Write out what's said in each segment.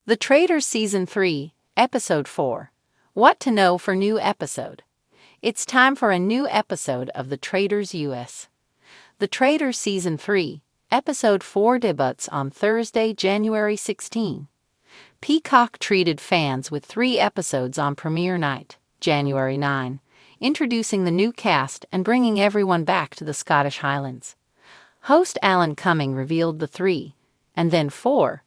The Traitors Season 3, Episode 4. What to know for new episode. It's time for a new episode of The Traitors US. The Traitors Season 3, Episode 4 debuts on Thursday, January 16. Peacock treated fans with 3 episodes on premiere night, January 9, introducing the new cast and bringing everyone back to the Scottish Highlands. Host Alan Cumming revealed the 3, and then 4,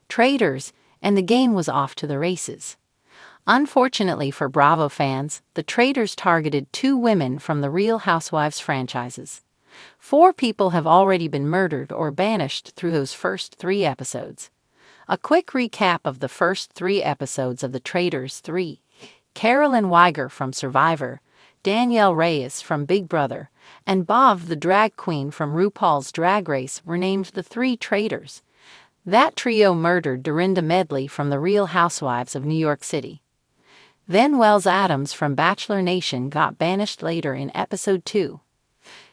Traitors, and the game was off to the races. Unfortunately for Bravo fans, the Traitors targeted 2 women from the Real Housewives franchises. 4 people have already been murdered or banished through those first 3 episodes. A quick recap of the first 3 episodes of The Traitors 3. Carolyn Weiger from Survivor, Danielle Reyes from Big Brother, and Bob the drag queen from RuPaul's Drag Race were named the 3 Traitors. That trio murdered Dorinda Medley from The Real Housewives of New York City. Then Wells Adams from Bachelor Nation got banished later in Episode 2.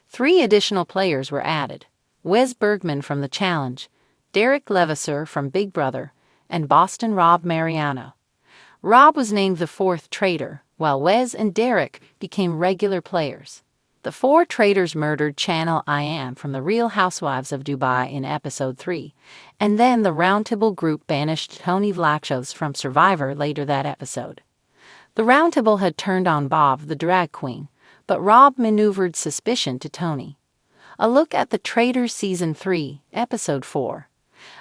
3 additional players were added: Wes Bergman from The Challenge, Derek Levasseur from Big Brother, and Boston Rob Mariano. Rob was named the 4th traitor, while Wes and Derek became regular players. The 4 traitors murdered Channel I.am from The Real Housewives of Dubai in Episode 3, and then the Roundtable group banished Tony Vlachos from Survivor later that episode. The Roundtable had turned on Bob the drag queen, but Rob maneuvered suspicion to Tony. A look at The Traitors Season 3, Episode 4.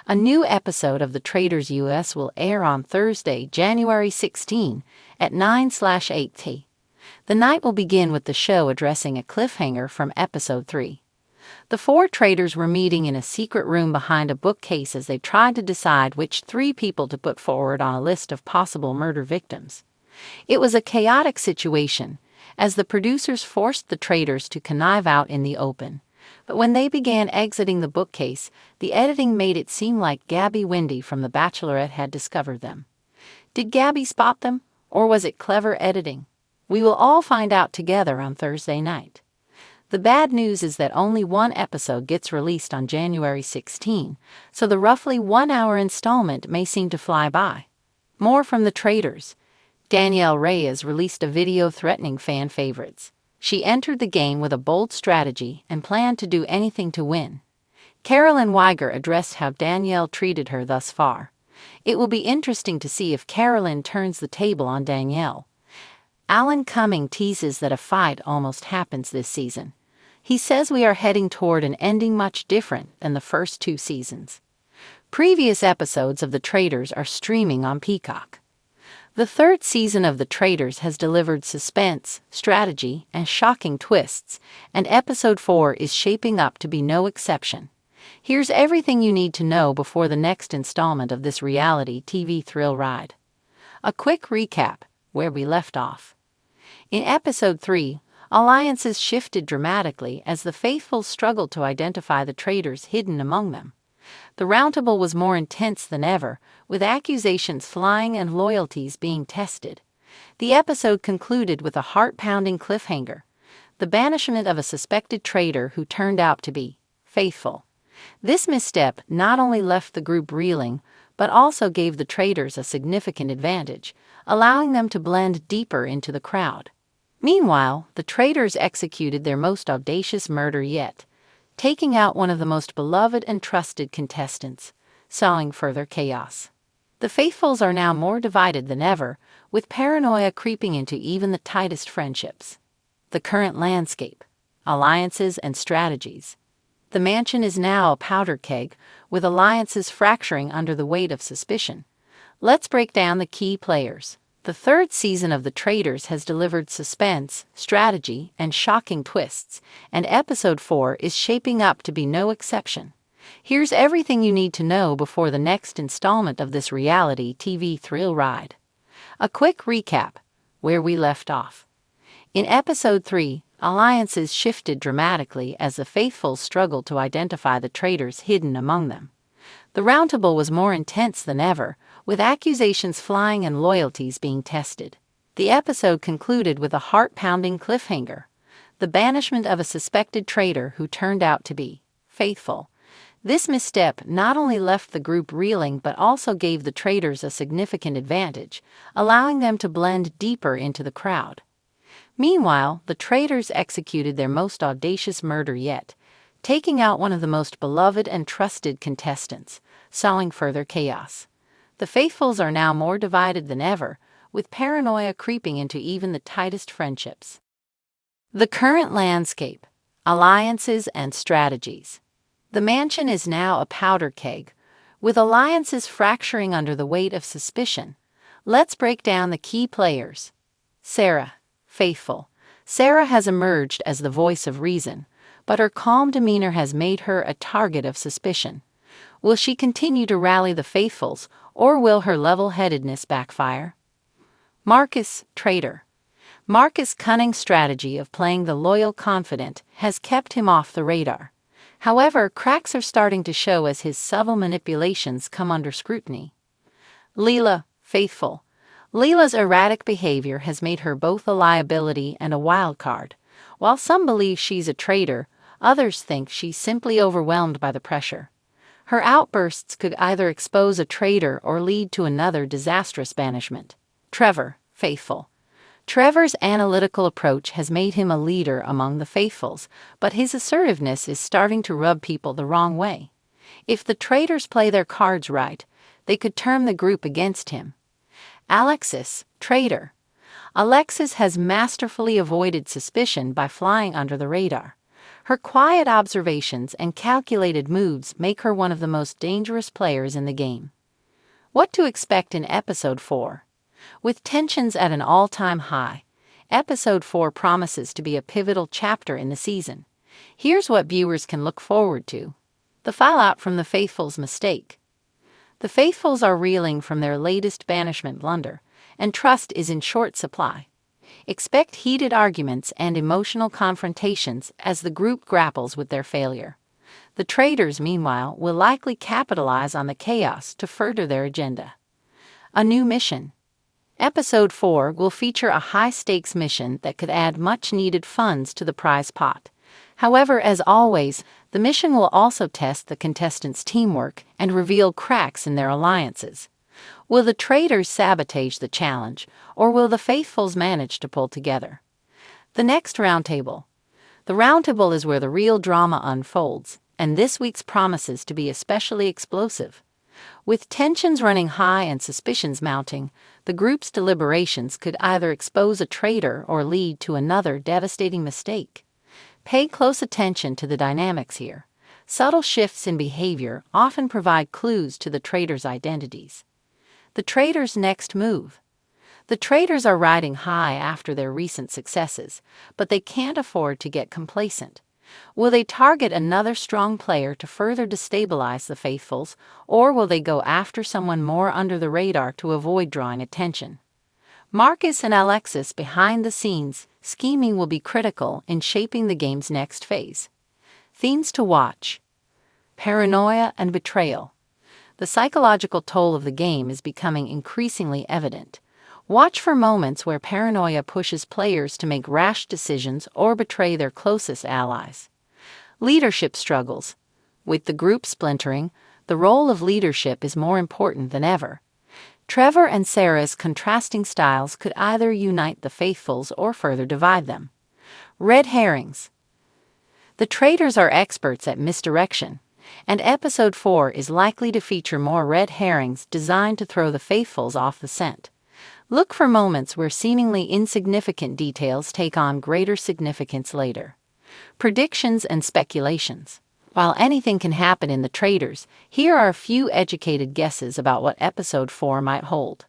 A new episode of The Traitors US will air on Thursday, January 16, at 9/8. The night will begin with the show addressing a cliffhanger from Episode 3. The 4 traitors were meeting in a secret room behind a bookcase as they tried to decide which 3 people to put forward on a list of possible murder victims. It was a chaotic situation, as the producers forced the traitors to connive out in the open. But when they began exiting the bookcase, the editing made it seem like Gabby Windey from The Bachelorette had discovered them. Did Gabby spot them, or was it clever editing? We will all find out together on Thursday night. The bad news is that only 1 episode gets released on January 16, so the roughly 1-hour installment may seem to fly by. More from the Traitors. Danielle Reyes released a video threatening fan favorites. She entered the game with a bold strategy and planned to do anything to win. Carolyn Weiger addressed how Danielle treated her thus far. It will be interesting to see if Carolyn turns the table on Danielle. Alan Cumming teases that a fight almost happens this season. He says we are heading toward an ending much different than the first 2 seasons. Previous episodes of The Traitors are streaming on Peacock. The 3rd season of The Traitors has delivered suspense, strategy, and shocking twists, and Episode 4 is shaping up to be no exception. Here's everything you need to know before the next installment of this reality TV thrill ride. A quick recap, where we left off. In Episode 3, alliances shifted dramatically as the faithful struggled to identify the traitors hidden among them. The Roundtable was more intense than ever, with accusations flying and loyalties being tested. The episode concluded with a heart-pounding cliffhanger: the banishment of a suspected traitor who turned out to be faithful. This misstep not only left the group reeling, but also gave the traitors a significant advantage, allowing them to blend deeper into the crowd. Meanwhile, the traitors executed their most audacious murder yet, taking out one of the most beloved and trusted contestants, sowing further chaos. The faithfuls are now more divided than ever, with paranoia creeping into even the tightest friendships. The current landscape, alliances and strategies. The mansion is now a powder keg, with alliances fracturing under the weight of suspicion. Let's break down the key players. The 3rd season of The Traitors has delivered suspense, strategy, and shocking twists, and Episode 4 is shaping up to be no exception. Here's everything you need to know before the next installment of this reality TV thrill ride. A quick recap, where we left off. In Episode 3, alliances shifted dramatically as the faithful struggled to identify the traitors hidden among them. The Roundtable was more intense than ever, with accusations flying and loyalties being tested. The episode concluded with a heart-pounding cliffhanger: the banishment of a suspected traitor who turned out to be faithful. This misstep not only left the group reeling but also gave the Traitors a significant advantage, allowing them to blend deeper into the crowd. Meanwhile, the Traitors executed their most audacious murder yet, taking out one of the most beloved and trusted contestants, sowing further chaos. The faithfuls are now more divided than ever, with paranoia creeping into even the tightest friendships. The current landscape, alliances and strategies. The mansion is now a powder keg, with alliances fracturing under the weight of suspicion. Let's break down the key players. Sarah, faithful. Sarah has emerged as the voice of reason, but her calm demeanor has made her a target of suspicion. Will she continue to rally the faithfuls, or will her level-headedness backfire? Marcus, traitor. Marcus' cunning strategy of playing the loyal confidant has kept him off the radar. However, cracks are starting to show as his subtle manipulations come under scrutiny. Leela, faithful. Leela's erratic behavior has made her both a liability and a wild card. While some believe she's a traitor, others think she's simply overwhelmed by the pressure. Her outbursts could either expose a traitor or lead to another disastrous banishment. Trevor, faithful. Trevor's analytical approach has made him a leader among the faithfuls, but his assertiveness is starting to rub people the wrong way. If the Traitors play their cards right, they could turn the group against him. Alexis, traitor. Alexis has masterfully avoided suspicion by flying under the radar. Her quiet observations and calculated moves make her one of the most dangerous players in the game. What to expect in Episode 4? With tensions at an all-time high, Episode 4 promises to be a pivotal chapter in the season. Here's what viewers can look forward to. The fallout from the Faithfuls' mistake. The Faithfuls are reeling from their latest banishment blunder, and trust is in short supply. Expect heated arguments and emotional confrontations as the group grapples with their failure. The Traitors, meanwhile, will likely capitalize on the chaos to further their agenda. A new mission. Episode 4 will feature a high-stakes mission that could add much-needed funds to the prize pot. However, as always, the mission will also test the contestants' teamwork and reveal cracks in their alliances. Will the Traitors sabotage the challenge, or will the Faithfuls manage to pull together? The next roundtable. The roundtable is where the real drama unfolds, and this week's promises to be especially explosive. With tensions running high and suspicions mounting, the group's deliberations could either expose a traitor or lead to another devastating mistake. Pay close attention to the dynamics here. Subtle shifts in behavior often provide clues to the traitors' identities. The Traitors' next move. The Traitors are riding high after their recent successes, but they can't afford to get complacent. Will they target another strong player to further destabilize the Faithfuls, or will they go after someone more under the radar to avoid drawing attention? Marcus and Alexis behind the scenes scheming will be critical in shaping the game's next phase. Themes to watch. Paranoia and betrayal. The psychological toll of the game is becoming increasingly evident. Watch for moments where paranoia pushes players to make rash decisions or betray their closest allies. Leadership struggles. With the group splintering, the role of leadership is more important than ever. Trevor and Sarah's contrasting styles could either unite the Faithfuls or further divide them. Red herrings. The Traitors are experts at misdirection, and Episode 4 is likely to feature more red herrings designed to throw the Faithfuls off the scent. Look for moments where seemingly insignificant details take on greater significance later. Predictions and speculations. While anything can happen in the Traitors, here are a few educated guesses about what Episode 4 might hold.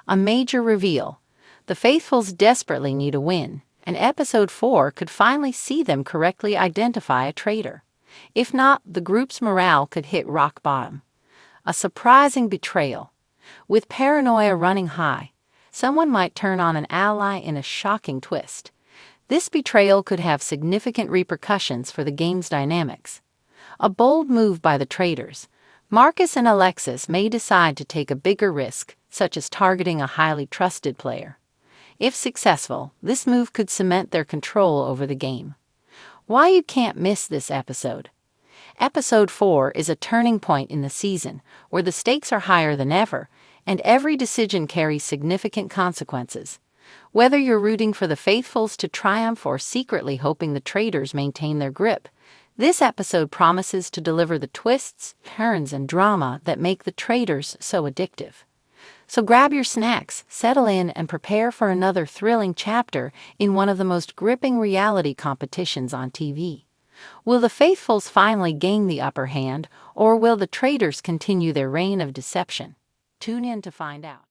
A major reveal. The Faithfuls desperately need a win, and Episode 4 could finally see them correctly identify a traitor. If not, the group's morale could hit rock bottom. A surprising betrayal. With paranoia running high, someone might turn on an ally in a shocking twist. This betrayal could have significant repercussions for the game's dynamics. A bold move by the Traitors. Marcus and Alexis may decide to take a bigger risk, such as targeting a highly trusted player. If successful, this move could cement their control over the game. Why you can't miss this episode. Episode 4 is a turning point in the season, where the stakes are higher than ever, and every decision carries significant consequences. Whether you're rooting for the faithfuls to triumph or secretly hoping the traitors maintain their grip, this episode promises to deliver the twists, turns, and drama that make the traitors so addictive. So grab your snacks, settle in, and prepare for another thrilling chapter in one of the most gripping reality competitions on TV. Will the faithfuls finally gain the upper hand, or will the traitors continue their reign of deception? Tune in to find out.